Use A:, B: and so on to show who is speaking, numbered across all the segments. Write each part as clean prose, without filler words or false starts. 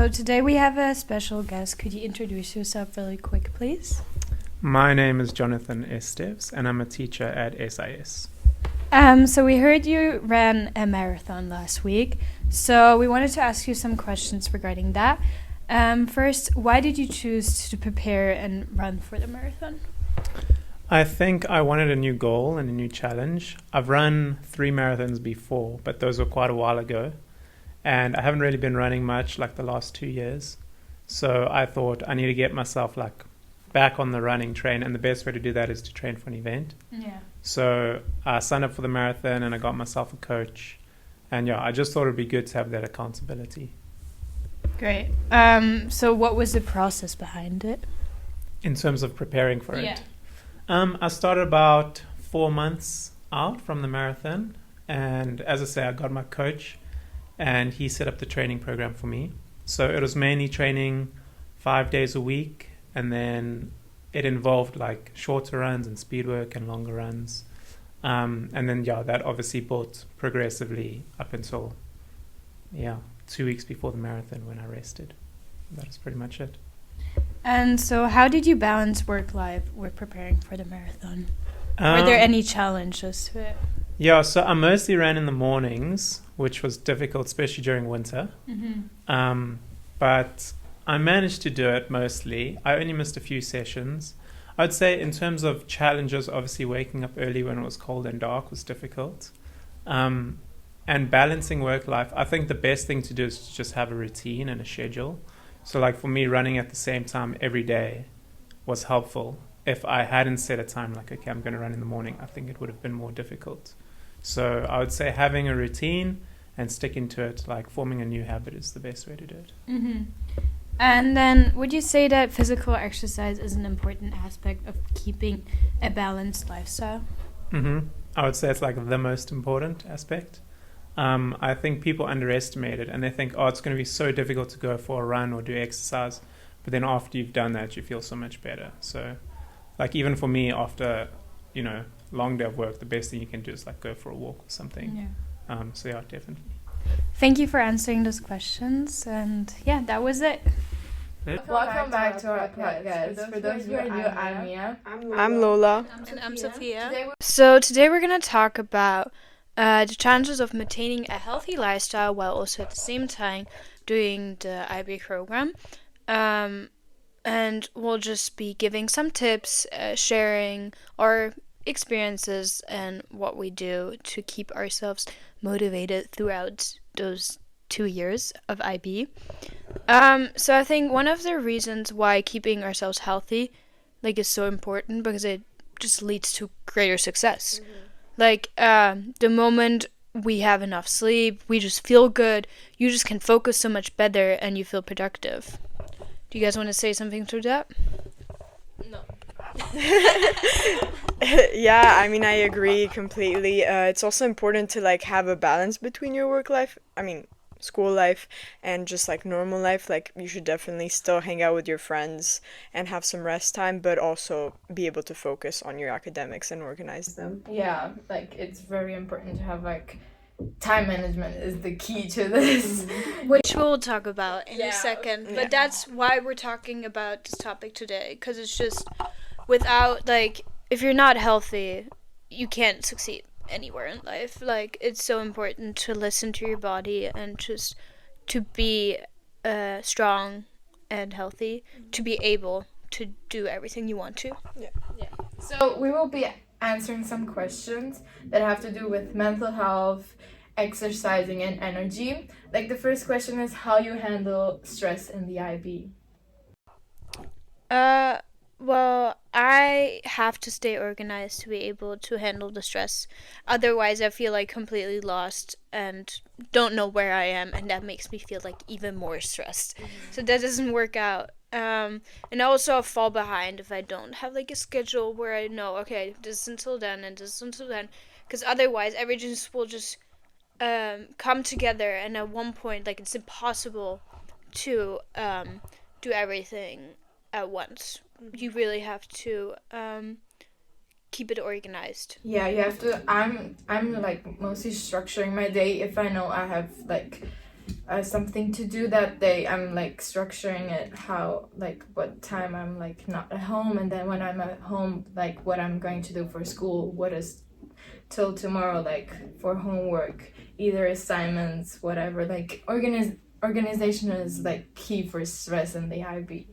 A: So today we have a special guest. Could you introduce yourself really quick, please?
B: My name is Jonathan Esteves, and I'm a teacher at SIS.
A: So we heard you ran a marathon last week, so we wanted to ask you some questions regarding that. First, why did you choose to prepare and run for the marathon?
B: I think I wanted a new goal and a new challenge. I've run 3 marathons before, but those were quite a while ago. And I haven't really been running much like the last 2 years. So I thought I need to get myself back on the running train, and the best way to do that is to train for an event.
A: Yeah.
B: So I signed up for the marathon and I got myself a coach. And I just thought it'd be good to have that accountability.
A: Great. So what was the process behind it?
B: In terms of preparing for
A: Yeah.
B: it. I started about 4 months out from the marathon. And as I say, I got my coach and he set up the training program for me. So it was mainly training 5 days a week, and then it involved shorter runs and speed work and longer runs. And then, that obviously built progressively up until, 2 weeks before the marathon when I rested. That was pretty much it.
A: And so how did you balance work-life with preparing for the marathon? Were there any challenges to it?
B: Yeah, so I mostly ran in the mornings, which was difficult, especially during winter.
A: Mm-hmm.
B: But I managed to do it mostly. I only missed a few sessions. I'd say in terms of challenges, obviously waking up early when it was cold and dark was difficult. And balancing work life, I think the best thing to do is to just have a routine and a schedule. So for me, running at the same time every day was helpful. If I hadn't set a time okay, I'm going to run in the morning, I think it would have been more difficult. So I would say having a routine and sticking to it, forming a new habit, is the best way to do it.
A: Mm-hmm. And then would you say that physical exercise is an important aspect of keeping a balanced lifestyle?
B: Mm-hmm. I would say it's the most important aspect. I think people underestimate it and they think, it's going to be so difficult to go for a run or do exercise. But then after you've done that, you feel so much better. So even for me, after, long day of work, the best thing you can do is go for a walk or something.
A: Yeah.
B: So definitely.
A: Thank you for answering those questions. And that was it.
C: Welcome back to our podcast. For those who are new, I'm Mia.
D: I'm Lola.
A: And I'm Sophia. So today we're going to talk about the challenges of maintaining a healthy lifestyle while also at the same time doing the IB program. And we'll just be giving some tips, sharing our experiences and what we do to keep ourselves motivated throughout those 2 years of IB. So I think one of the reasons why keeping ourselves healthy is so important, because it just leads to greater success. Mm-hmm. The moment we have enough sleep, we just feel good, you just can focus so much better and you feel productive. Do you guys want to say something to that?
C: No.
D: Yeah, I agree completely. It's also important to have a balance between your work life, school life, and just normal life. You should definitely still hang out with your friends and have some rest time, but also be able to focus on your academics and organize them.
C: Yeah, it's very important to have time management is the key to this.
A: Which we'll talk about in a second. But
D: Yeah.
A: that's why we're talking about this topic today. Because it's just, without, if you're not healthy, you can't succeed anywhere in life. It's so important to listen to your body and just to be strong and healthy, to be able to do everything you want to.
C: Yeah. So we will be answering some questions that have to do with mental health, exercising, and energy. The first question is how you handle stress in the IB.
A: Well, I have to stay organized to be able to handle the stress. Otherwise, I feel completely lost and don't know where I am, and that makes me feel even more stressed. Mm-hmm. So that doesn't work out. And also I fall behind if I don't have a schedule where I know, okay, this is until then and this is until then, because otherwise everything will just come together, and at one point it's impossible to do everything at once. You really have to keep it organized.
C: Yeah, you have to. I'm mostly structuring my day if I know I have something to do that day, I'm like structuring it how, like what time I'm like not at home, and then when I'm at home, like what I'm going to do for school, what is till tomorrow, like for homework, either assignments, whatever. Like organization is like key for stress in the IB.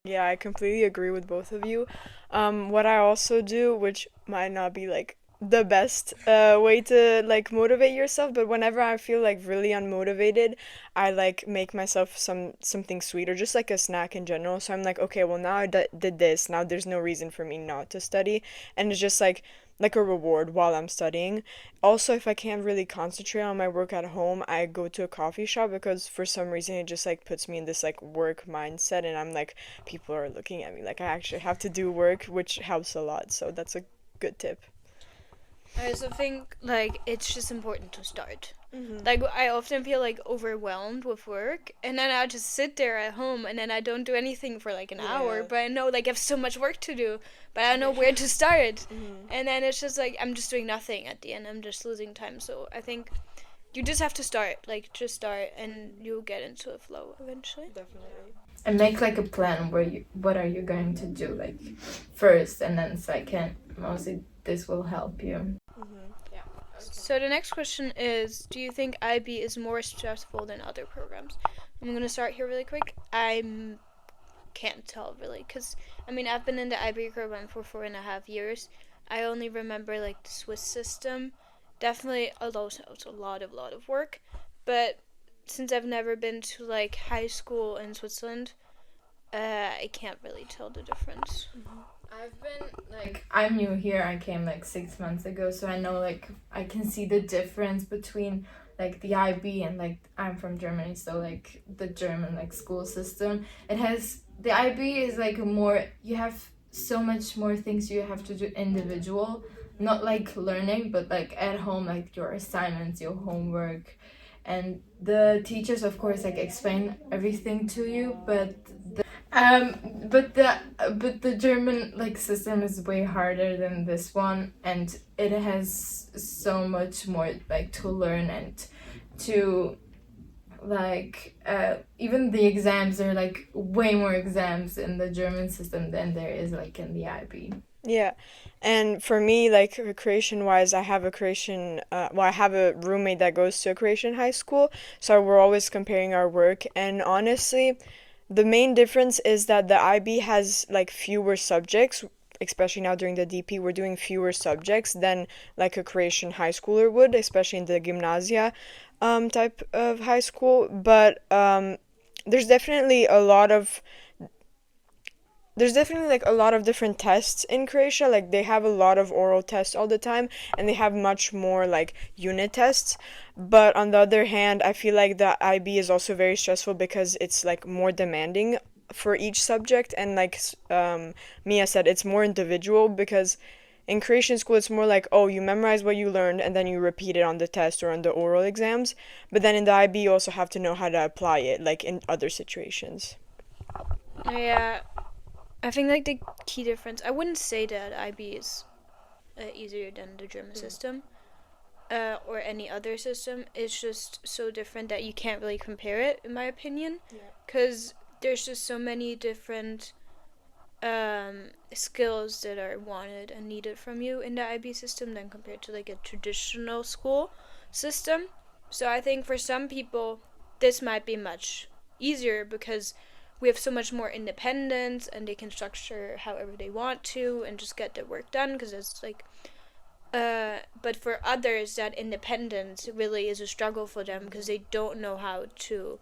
D: Yeah, I completely agree with both of you. What I also do, which might not be like the best way to like motivate yourself, but whenever I feel like really unmotivated, I like make myself something sweet or just like a snack in general. So I'm like, okay, well now did this. Now there's no reason for me not to study, and it's just like a reward while I'm studying. Also, if I can't really concentrate on my work at home, I go to a coffee shop because for some reason it just like puts me in this like work mindset, and I'm like, people are looking at me like I actually have to do work, which helps a lot. So that's a good tip.
A: I also think like it's just important to start. Like I often feel like overwhelmed with work, and then I just sit there at home, and then I don't do anything for like an hour.
D: Yeah.
A: But I know like I have so much work to do, but I don't know where to start. And then it's just like I'm just doing nothing at the end. I'm just losing time. So I think you just have to start. Like just start, and you'll get into a flow eventually.
D: Definitely.
C: And make like a plan where you, what are you going to do like first, and then second. Mostly this will help you.
A: So the next question is, do you think IB is more stressful than other programs? I'm going to start here really quick. Can't tell really, because I mean I've been in the IB program for 4.5 years. I only remember like the Swiss system. Definitely a lot of work, but since I've never been to like high school in Switzerland, I can't really tell the difference.
C: I've been like, I'm new here. I came like 6 months ago, so I know like I can see the difference between like the IB and like I'm from Germany, so like the German like school system. It has, the IB is like a more, you have so much more things you have to do individual, not like learning, but like at home, like your assignments, your homework, and the teachers of course like explain everything to you, but but the German like system is way harder than this one, and it has so much more like to learn and to like even the exams are like way more exams in the German system than there is like in the IB.
D: Yeah. And for me, like Croatian wise, I have a roommate that goes to a Croatian high school, so we're always comparing our work. And honestly, the main difference is that the IB has like fewer subjects, especially now during the DP, we're doing fewer subjects than like a Croatian high schooler would, especially in the gymnasia type of high school. But there's definitely a lot of there's definitely like a lot of different tests in Croatia. Like they have a lot of oral tests all the time, and they have much more like unit tests. But on the other hand, I feel like the IB is also very stressful because it's like more demanding for each subject, and like Mia said, it's more individual because in Croatian school it's more like, oh, you memorize what you learned and then you repeat it on the test or on the oral exams. But then in the IB you also have to know how to apply it like in other situations.
A: Yeah, I think like the key difference, I wouldn't say that IB is easier than the German system or any other system. It's just so different that you can't really compare it, in my opinion, because there's just so many different skills that are wanted and needed from you in the IB system than compared to like a traditional school system. So I think for some people this might be much easier because we have so much more independence and they can structure however they want to and just get their work done because it's like but for others that independence really is a struggle for them because they don't know how to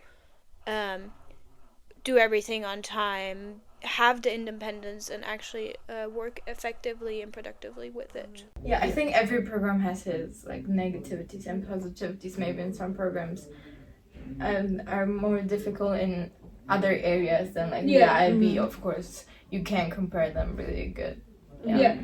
A: do everything on time, have the independence, and actually work effectively and productively with it.
C: Yeah, I think every program has its like negativities and positivities. Maybe in some programs are more difficult in other areas than like the IB. Of course, you can't compare them really good. Yeah.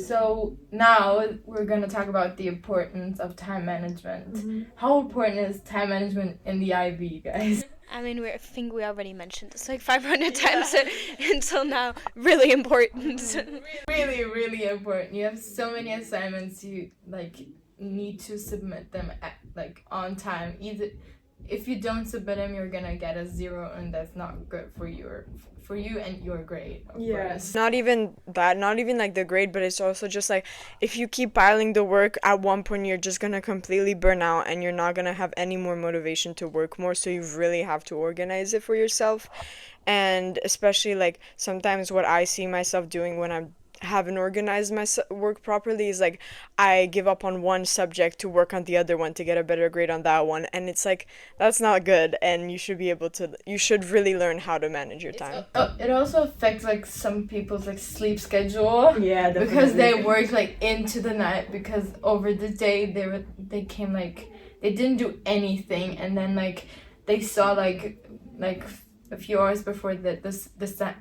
C: So now we're gonna talk about the importance of time management. How important is time management in the IB, guys?
A: I mean, I think we already mentioned this like 500 times until now. Really important.
C: Really, really important. You have so many assignments. You like need to submit them at, like, on time. Either if you don't submit them, you're gonna get a 0, and that's not good for you and your grade, of course.
D: Not even that, not even like the grade, but it's also just like if you keep piling the work, at one point you're just gonna completely burn out and you're not gonna have any more motivation to work more. So you really have to organize it for yourself. And especially like sometimes what I see myself doing when I haven't organized my work properly is like I give up on one subject to work on the other one to get a better grade on that one, and it's like that's not good, and you should really learn how to manage your time.
C: It also affects like some people's like sleep schedule.
D: Yeah,
C: because they work like into the night, because over the day they came like they didn't do anything, and then like they saw like a few hours before that this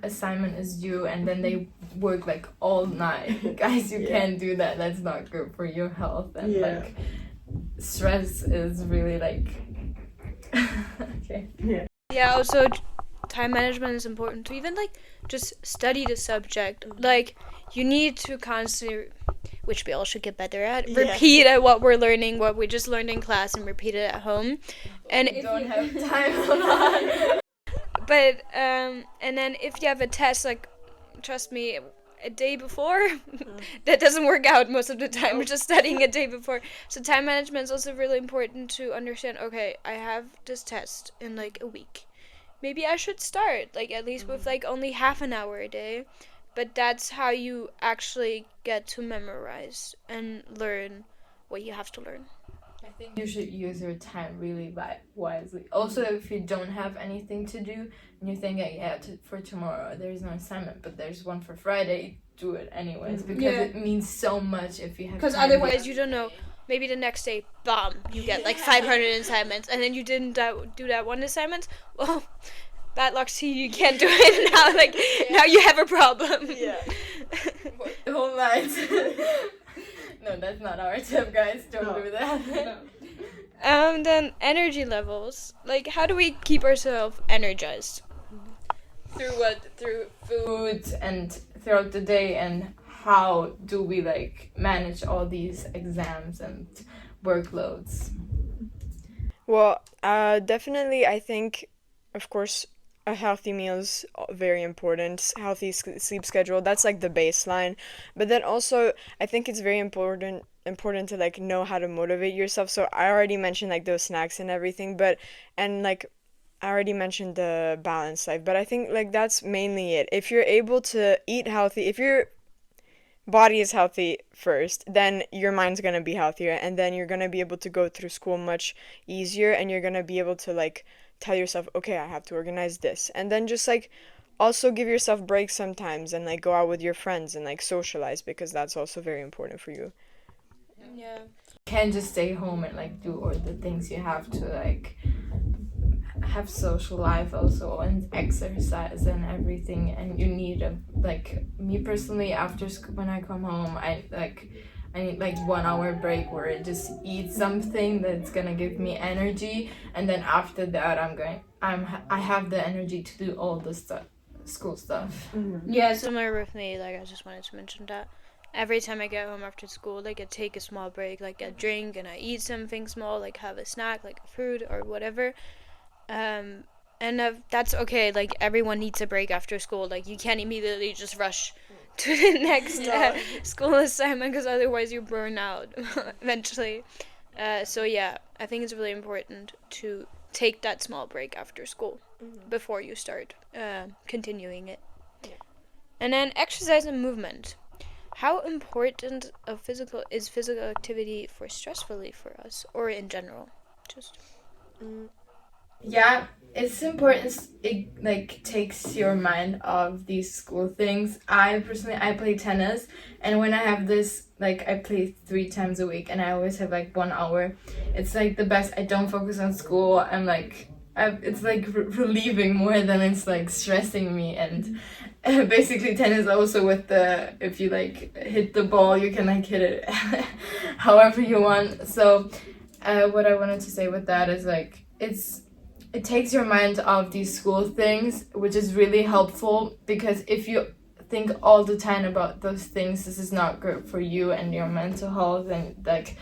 C: assignment is due, and then they work like all night. Guys, you can't do that. That's not good for your health, and like stress is really like okay.
A: Yeah, also time management is important to even like just study the subject. Like you need to constantly, which we all should get better at, repeat at what we're learning, what we just learned in class, and repeat it at home. And
C: if you don't have time a lot.
A: But and then if you have a test, like trust me, a day before, that doesn't work out most of the time. We're just studying a day before. So time management is also really important to understand. Okay, I have this test in like a week. Maybe I should start like at least with like only half an hour a day. But that's how you actually get to memorize and learn what you have to learn.
C: I think you should use your time really wisely. Also, if you don't have anything to do and you think, for tomorrow there's no assignment, but there's one for Friday, do it anyways, because it means so much if you have.
A: Because otherwise, you don't know. Maybe the next day, bam, you get like 500 assignments, and then you didn't do that one assignment. Well, bad luck to you. You can't do it now. Like now, you have a problem.
C: Yeah. The whole night. No, that's not our tip, guys. Don't do that.
A: No. Then energy levels. Like, how do we keep ourselves energized?
C: Through what? Through food and throughout the day, and how do we like manage all these exams and workloads?
D: Well, definitely, I think, of course, a healthy meal is very important. Healthy sleep schedule, that's like the baseline. But then also, I think it's very important to like know how to motivate yourself. So I already mentioned like those snacks and everything, and like I already mentioned the balanced life. But I think like that's mainly it. If you're able to eat healthy, if your body is healthy first, then your mind's gonna be healthier, and then you're gonna be able to go through school much easier, and you're gonna be able to like tell yourself, okay, I have to organize this. And then just like also give yourself breaks sometimes, and like go out with your friends and like socialize, because that's also very important for you.
A: Yeah.
C: You can't just stay home and like do all the things. You have to like have social life also, and exercise and everything. And you need like me personally, after school, when I come home, I need like 1 hour break where I just eat something that's gonna give me energy, and then after that I have the energy to do all the school stuff.
A: Yeah, similar with me. Like I just wanted to mention that every time I get home after school, like I take a small break, like a drink, and I eat something small, like have a snack, like fruit or whatever. And that's okay. Like everyone needs a break after school. Like you can't immediately just rush to the next school assignment, because otherwise you burn out eventually. So yeah, I think it's really important to take that small break after school before you start continuing it. Yeah. And then exercise and movement. How important is physical activity for stress relief for us, or in general? Just.
C: Yeah, it's important. It like takes your mind off these school things. I play tennis, and when I have this, like I play 3 times a week, and I always have like 1 hour. It's like the best. I don't focus on school. It's like relieving more than it's like stressing me. And basically tennis also with if you like hit the ball, you can like hit it however you want. So what I wanted to say with that is like it takes your mind off these school things, which is really helpful, because if you think all the time about those things, this is not good for you and your mental health, and like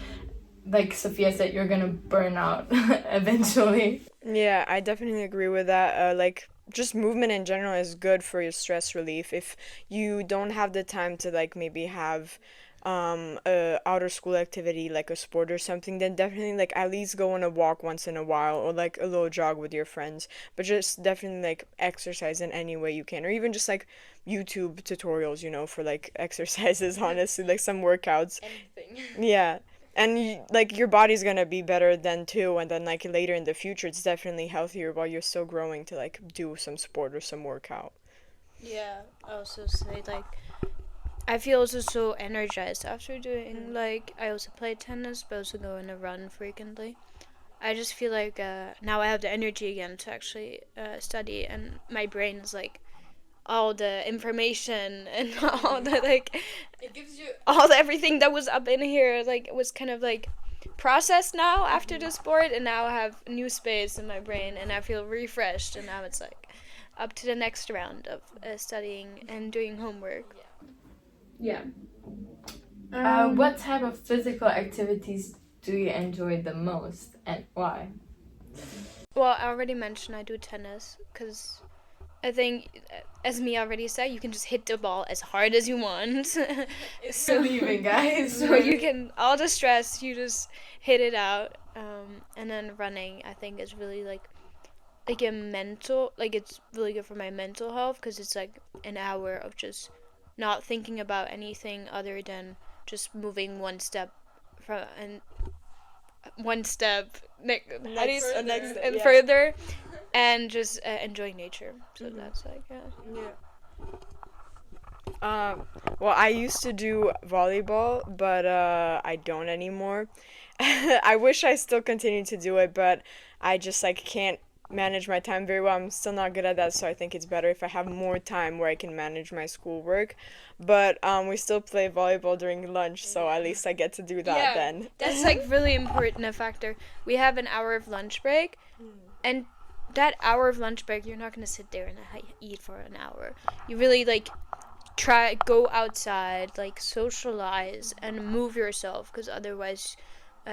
C: like Sophia said, you're gonna burn out eventually.
D: Yeah, I definitely agree with that. Like, just movement in general is good for your stress relief. If you don't have the time to like maybe have a outer school activity like a sport or something, then definitely like at least go on a walk once in a while or like a little jog with your friends. But just definitely like exercise in any way you can, or even just like YouTube tutorials, for like exercises, honestly, like some workouts.
C: Anything.
D: Yeah. And like your body's gonna be better then too, and then like later in the future, it's definitely healthier while you're still growing to like do some sport or some workout.
A: Yeah, I also say like I feel also so energized after doing like I also play tennis, but also go on a run frequently. I just feel like now I have the energy again to actually study, and my brain is like all the information and all the like
C: It gives you
A: all the everything that was up in here like was kind of like processed now after the sport, and now I have new space in my brain and I feel refreshed, and now it's like up to the next round of studying and doing homework.
C: yeah. What type of physical activities do you enjoy the most and why?
A: Well, I already mentioned I do tennis because I think, as me already said, you can just hit the ball as hard as you want.
C: It's relieving, guys.
A: So you can, all the stress, you just hit it out. And then running, I think, is really like a mental, like it's really good for my mental health because it's like an hour of just not thinking about anything other than just moving one step from and one step further, and just enjoying nature. So that's like
D: Well, I used to do volleyball, but I don't anymore. I wish I still continued to do it, but I just like can't manage my time very well. I'm still not good at that, so I think it's better if I have more time where I can manage my schoolwork. But we still play volleyball during lunch, so at least I get to do that then.
A: That's like really important a factor. We have an hour of lunch break, and that hour of lunch break, you're not gonna sit there and eat for an hour. You really like go outside, like socialize and move yourself, because otherwise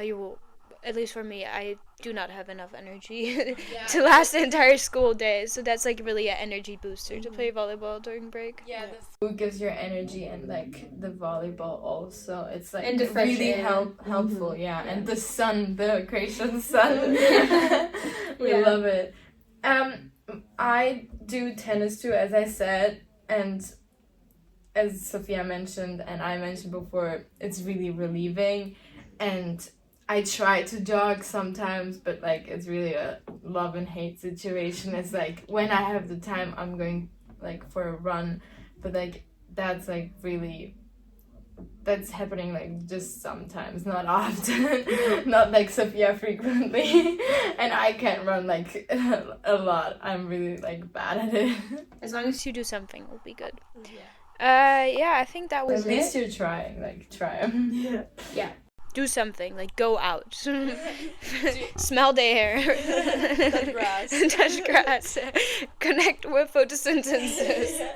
A: you will, at least for me, I do not have enough energy to last the entire school day. So that's like really an energy booster to play volleyball during break.
C: Yeah, the food gives your energy, and like the volleyball also. It's like
E: And the fresh
C: really
E: air.
C: helpful. Yeah, and the sun, the Croatian sun. We
E: Yeah.
C: love it. I do tennis too, as I said, and as Sophia mentioned and I mentioned before, it's really relieving, and I try to jog sometimes, but like it's really a love and hate situation. It's like when I have the time, I'm going like for a run, but like that's like really that's happening like just sometimes, not often, not like Sophia frequently, and I can't run like a lot. I'm really like bad at it.
A: As long as you do something, it'll be good.
C: Yeah.
A: Yeah, I think that was
C: At least
A: it.
C: you're trying, like try. Yeah.
A: Do something, like go out, smell the air,
D: Touch grass.
A: touch grass, connect with photosynthesis.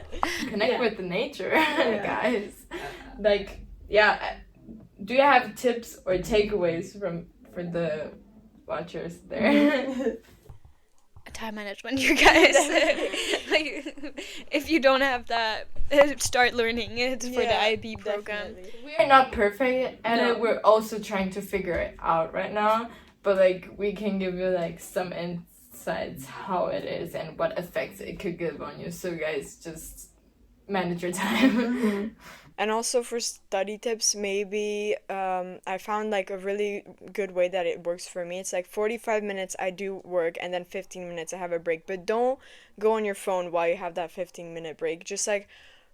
C: Connect with the nature, guys. Like, yeah. Do you have tips or takeaways for the watchers there?
A: Time management, you guys. Like, if you don't have that, start learning it for the IB program.
C: We're not perfect at
A: No.
C: it. We're also trying to figure it out right now. But like, we can give you like some insights how it is and what effects it could give on you. So guys, just manage your time.
D: And also for study tips, maybe I found like a really good way that it works for me. It's like 45 minutes I do work and then 15 minutes I have a break. But don't go on your phone while you have that 15-minute break. Just like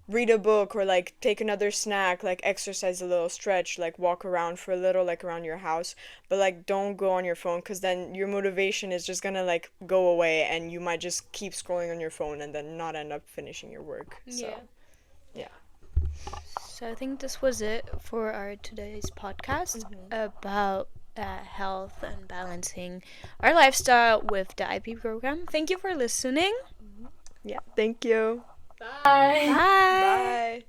D: read a book or like take another snack, like exercise a little, stretch, like walk around for a little, like around your house. But like don't go on your phone, because then your motivation is just gonna like go away and you might just keep scrolling on your phone and then not end up finishing your work. So yeah.
A: So I think this was it for our today's podcast about health and balancing our lifestyle with the IP program. Thank you for listening.
D: Yeah, thank you.
C: Bye.
A: Bye.
D: Bye.